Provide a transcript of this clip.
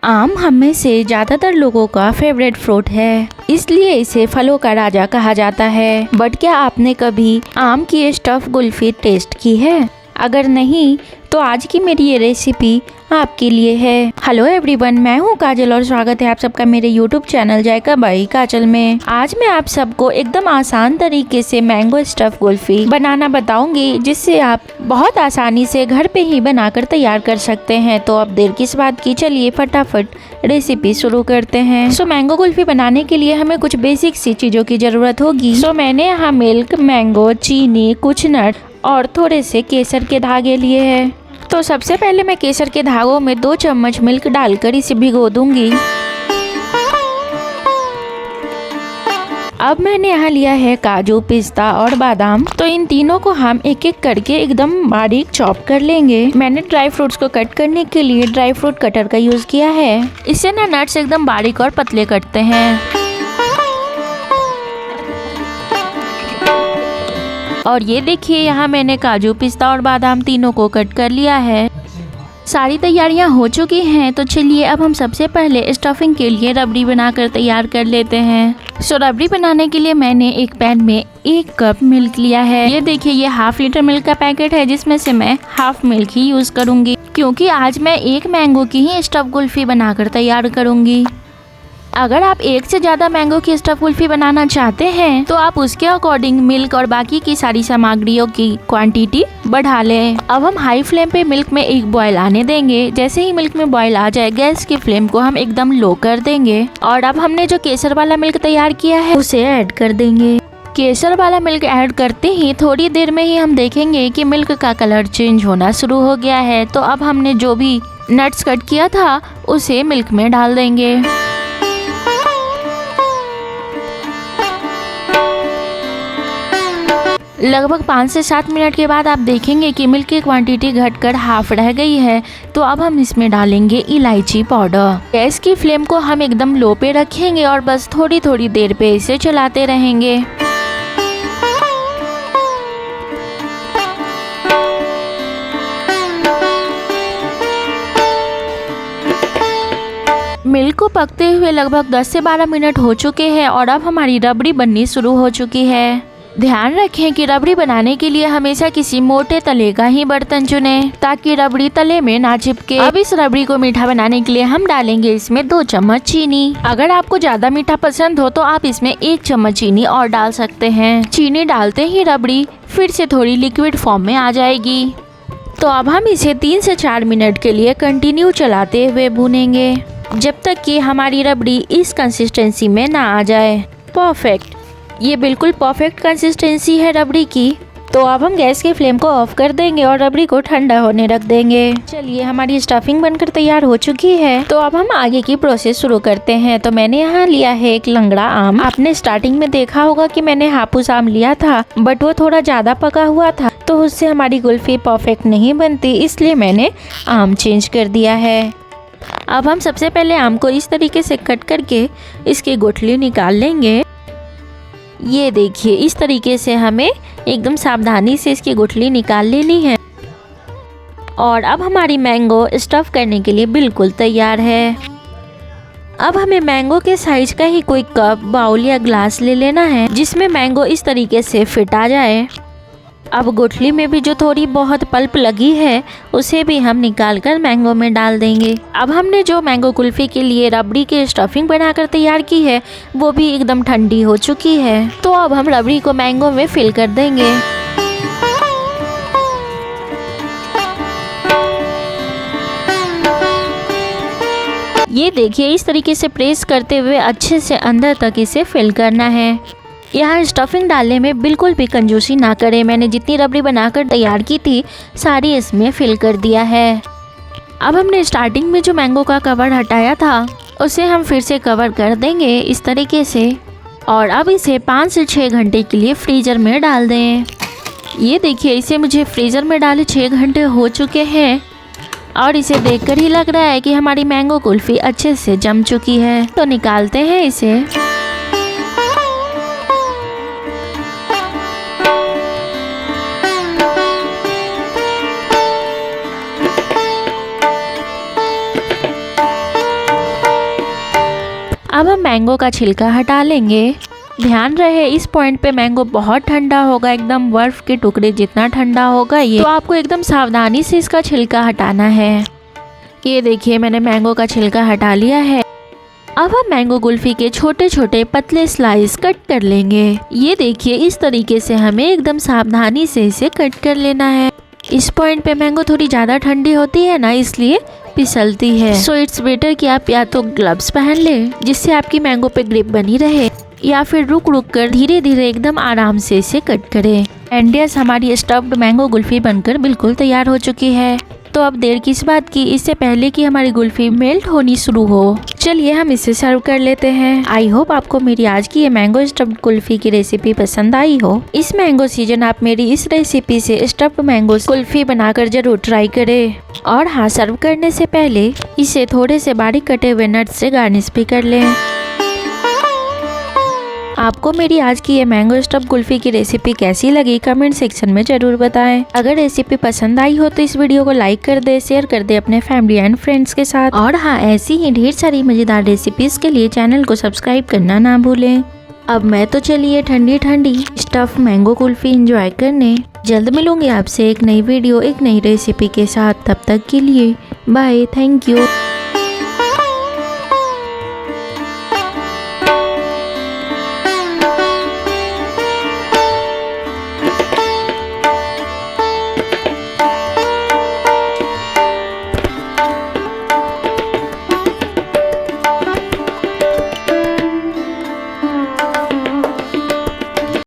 आम हम में से ज़्यादातर लोगों का फेवरेट फ्रूट है, इसलिए इसे फलों का राजा कहा जाता है। बट क्या आपने कभी आम की स्टफ कुल्फी टेस्ट की है? अगर नहीं तो आज की मेरी ये रेसिपी आपके लिए है। हेलो एवरीवन, मैं हूँ काजल और स्वागत है आप सबका मेरे यूट्यूब चैनल जायका बाई काजल में। आज मैं आप सबको एकदम आसान तरीके से मैंगो स्टफ कुल्फी बनाना बताऊंगी, जिससे आप बहुत आसानी से घर पे ही बनाकर तैयार कर सकते हैं। तो अब देर किस बात की, चलिए फटाफट रेसिपी शुरू करते हैं। मैंगो कुल्फी बनाने के लिए हमें कुछ बेसिक सी चीजों की जरूरत होगी। मैंने यहाँ मिल्क, मैंगो, चीनी, कुछ नट और थोड़े से केसर के धागे लिए हैं। तो सबसे पहले मैं केसर के धागों में 2 चम्मच मिल्क डालकर इसे भिगो दूंगी। अब मैंने यहाँ लिया है काजू, पिस्ता और बादाम। तो इन तीनों को हम एक एक करके एकदम बारीक चॉप कर लेंगे। मैंने ड्राई फ्रूट्स को कट करने के लिए ड्राई फ्रूट कटर का यूज किया है। इससे ना नट्स एकदम बारीक और पतले कटते हैं। और ये देखिए, यहाँ मैंने काजू, पिस्ता और बादाम तीनों को कट कर लिया है। सारी तैयारियां हो चुकी हैं, तो चलिए अब हम सबसे पहले स्टफिंग के लिए रबड़ी बनाकर तैयार कर लेते हैं। रबड़ी बनाने के लिए मैंने एक पैन में 1 कप मिल्क लिया है। ये देखिए, ये ½ लीटर मिल्क का पैकेट है, जिसमें से मैं हाफ मिल्क ही यूज करूंगी, क्योंकि आज मैं 1 मैंगो की ही स्टफ कुल्फी बनाकर तैयार करूंगी। अगर आप 1 से ज़्यादा मैंगो की स्टफ कुल्फी बनाना चाहते हैं तो आप उसके अकॉर्डिंग मिल्क और बाकी की सारी सामग्रियों की क्वांटिटी बढ़ा लें। अब हम हाई फ्लेम पे मिल्क में एक बॉयल आने देंगे। जैसे ही मिल्क में बॉयल आ जाए, गैस की फ्लेम को हम एकदम लो कर देंगे और अब हमने जो केसर वाला मिल्क तैयार किया है उसे ऐड कर देंगे। केसर वाला मिल्क ऐड करते ही थोड़ी देर में ही हम देखेंगे कि मिल्क का कलर चेंज होना शुरू हो गया है। तो अब हमने जो भी नट्स कट किया था उसे मिल्क में डाल देंगे। लगभग 5 से 7 मिनट के बाद आप देखेंगे कि मिल्क की क्वांटिटी घटकर हाफ रह गई है। तो अब हम इसमें डालेंगे इलायची पाउडर। गैस की फ्लेम को हम एकदम लो पे रखेंगे और बस थोड़ी थोड़ी देर पे इसे चलाते रहेंगे। मिल्क को पकते हुए लगभग 10 से 12 मिनट हो चुके हैं और अब हमारी रबड़ी बननी शुरू हो चुकी है। ध्यान रखें कि रबड़ी बनाने के लिए हमेशा किसी मोटे तले का ही बर्तन चुनें, ताकि रबड़ी तले में ना चिपके। अब इस रबड़ी को मीठा बनाने के लिए हम डालेंगे इसमें 2 चम्मच चीनी। अगर आपको ज्यादा मीठा पसंद हो तो आप इसमें 1 चम्मच चीनी और डाल सकते हैं। चीनी डालते ही रबड़ी फिर से थोड़ी लिक्विड फॉर्म में आ जाएगी। तो अब हम इसे 3 से 4 मिनट के लिए कंटिन्यू चलाते हुए भूनेंगे, जब तक कि हमारी रबड़ी इस कंसिस्टेंसी में ना आ जाए। परफेक्ट, ये बिल्कुल परफेक्ट कंसिस्टेंसी है रबड़ी की। तो अब हम गैस के फ्लेम को ऑफ कर देंगे और रबड़ी को ठंडा होने रख देंगे। चलिए, हमारी स्टफिंग बनकर तैयार हो चुकी है। तो अब हम आगे की प्रोसेस शुरू करते हैं। तो मैंने यहाँ लिया है एक लंगड़ा आम। आपने स्टार्टिंग में देखा होगा कि मैंने हापुस आम लिया था, बट वो थोड़ा ज्यादा पका हुआ था, तो उससे हमारी कुल्फी परफेक्ट नहीं बनती, इसलिए मैंने आम चेंज कर दिया है। अब हम सबसे पहले आम को इस तरीके से कट करके इसकी गुठली निकाल लेंगे। ये देखिए, इस तरीके से हमें एकदम सावधानी से इसकी गुठली निकाल लेनी है। और अब हमारी मैंगो स्टफ करने के लिए बिल्कुल तैयार है। अब हमें मैंगो के साइज का ही कोई कप, बाउल या ग्लास ले लेना है, जिसमें मैंगो इस तरीके से फिट आ जाए। अब गुठली में भी जो थोड़ी बहुत पल्प लगी है उसे भी हम निकाल कर मैंगो में डाल देंगे। अब हमने जो मैंगो कुल्फी के लिए रबड़ी की स्टफिंग बनाकर तैयार की है वो भी एकदम ठंडी हो चुकी है। तो अब हम रबड़ी को मैंगो में फिल कर देंगे। ये देखिए, इस तरीके से प्रेस करते हुए अच्छे से अंदर तक इसे फिल करना है। यहाँ स्टफिंग डालने में बिल्कुल भी कंजूसी ना करें। मैंने जितनी रबड़ी बनाकर तैयार की थी सारी इसमें फिल कर दिया है। अब हमने स्टार्टिंग में जो मैंगो का कवर हटाया था उसे हम फिर से कवर कर देंगे इस तरीके से। और अब इसे 5 से 6 घंटे के लिए फ्रीजर में डाल दें। ये देखिए, इसे मुझे फ्रीजर में डाले 6 घंटे हो चुके हैं और इसे देखकर ही लग रहा है कि हमारी मैंगो कुल्फी अच्छे से जम चुकी है। तो निकालते हैं इसे। अब हम मैंगो का छिलका हटा लेंगे। ध्यान रहे इस पॉइंट पे मैंगो बहुत ठंडा होगा, एकदम बर्फ के टुकड़े जितना ठंडा होगा ये, तो आपको एकदम सावधानी से इसका छिलका हटाना है। ये देखिए मैंने मैंगो का छिलका हटा लिया है। अब हम मैंगो कुल्फी के छोटे छोटे पतले स्लाइस कट कर लेंगे। ये देखिए इस तरीके से हमें एकदम सावधानी से इसे कट कर लेना है। इस पॉइंट पे मैंगो थोड़ी ज्यादा ठंडी होती है ना, इसलिए फिसलती है। सो इट्स बेटर कि आप या तो ग्लव्स पहन ले जिससे आपकी मैंगो पे ग्रिप बनी रहे, या फिर रुक रुक कर धीरे धीरे एकदम आराम से इसे कट करें। एंड यस, हमारी स्टफ्ड मैंगो कुल्फी बनकर बिल्कुल तैयार हो चुकी है। तो अब देर किस बात की, इससे पहले कि हमारी कुल्फी मेल्ट होनी शुरू हो, चलिए हम इसे सर्व कर लेते हैं। आई होप आपको मेरी आज की ये मैंगो स्टफ्ड कुल्फी की रेसिपी पसंद आई हो। इस मैंगो सीजन आप मेरी इस रेसिपी से स्टफ्ड मैंगो कुल्फी बनाकर जरूर ट्राई करें। और हाँ, सर्व करने से पहले इसे थोड़े से बारीक कटे हुए नट्स से गार्निश भी कर लें। आपको मेरी आज की ये मैंगो स्टफ्ड कुल्फी की रेसिपी कैसी लगी कमेंट सेक्शन में जरूर बताएं। अगर रेसिपी पसंद आई हो तो इस वीडियो को लाइक कर दे, शेयर कर दे अपने फैमिली एंड फ्रेंड्स के साथ। और हाँ, ऐसी ही ढेर सारी मजेदार रेसिपीज के लिए चैनल को सब्सक्राइब करना ना भूलें। अब मैं तो चलिए ठंडी ठंडी स्टफ मैंगो कुल्फी एंजॉय करने। जल्द मिलूंगी आपसे एक नई वीडियो एक नई रेसिपी के साथ। तब तक के लिए बाय, थैंक यू।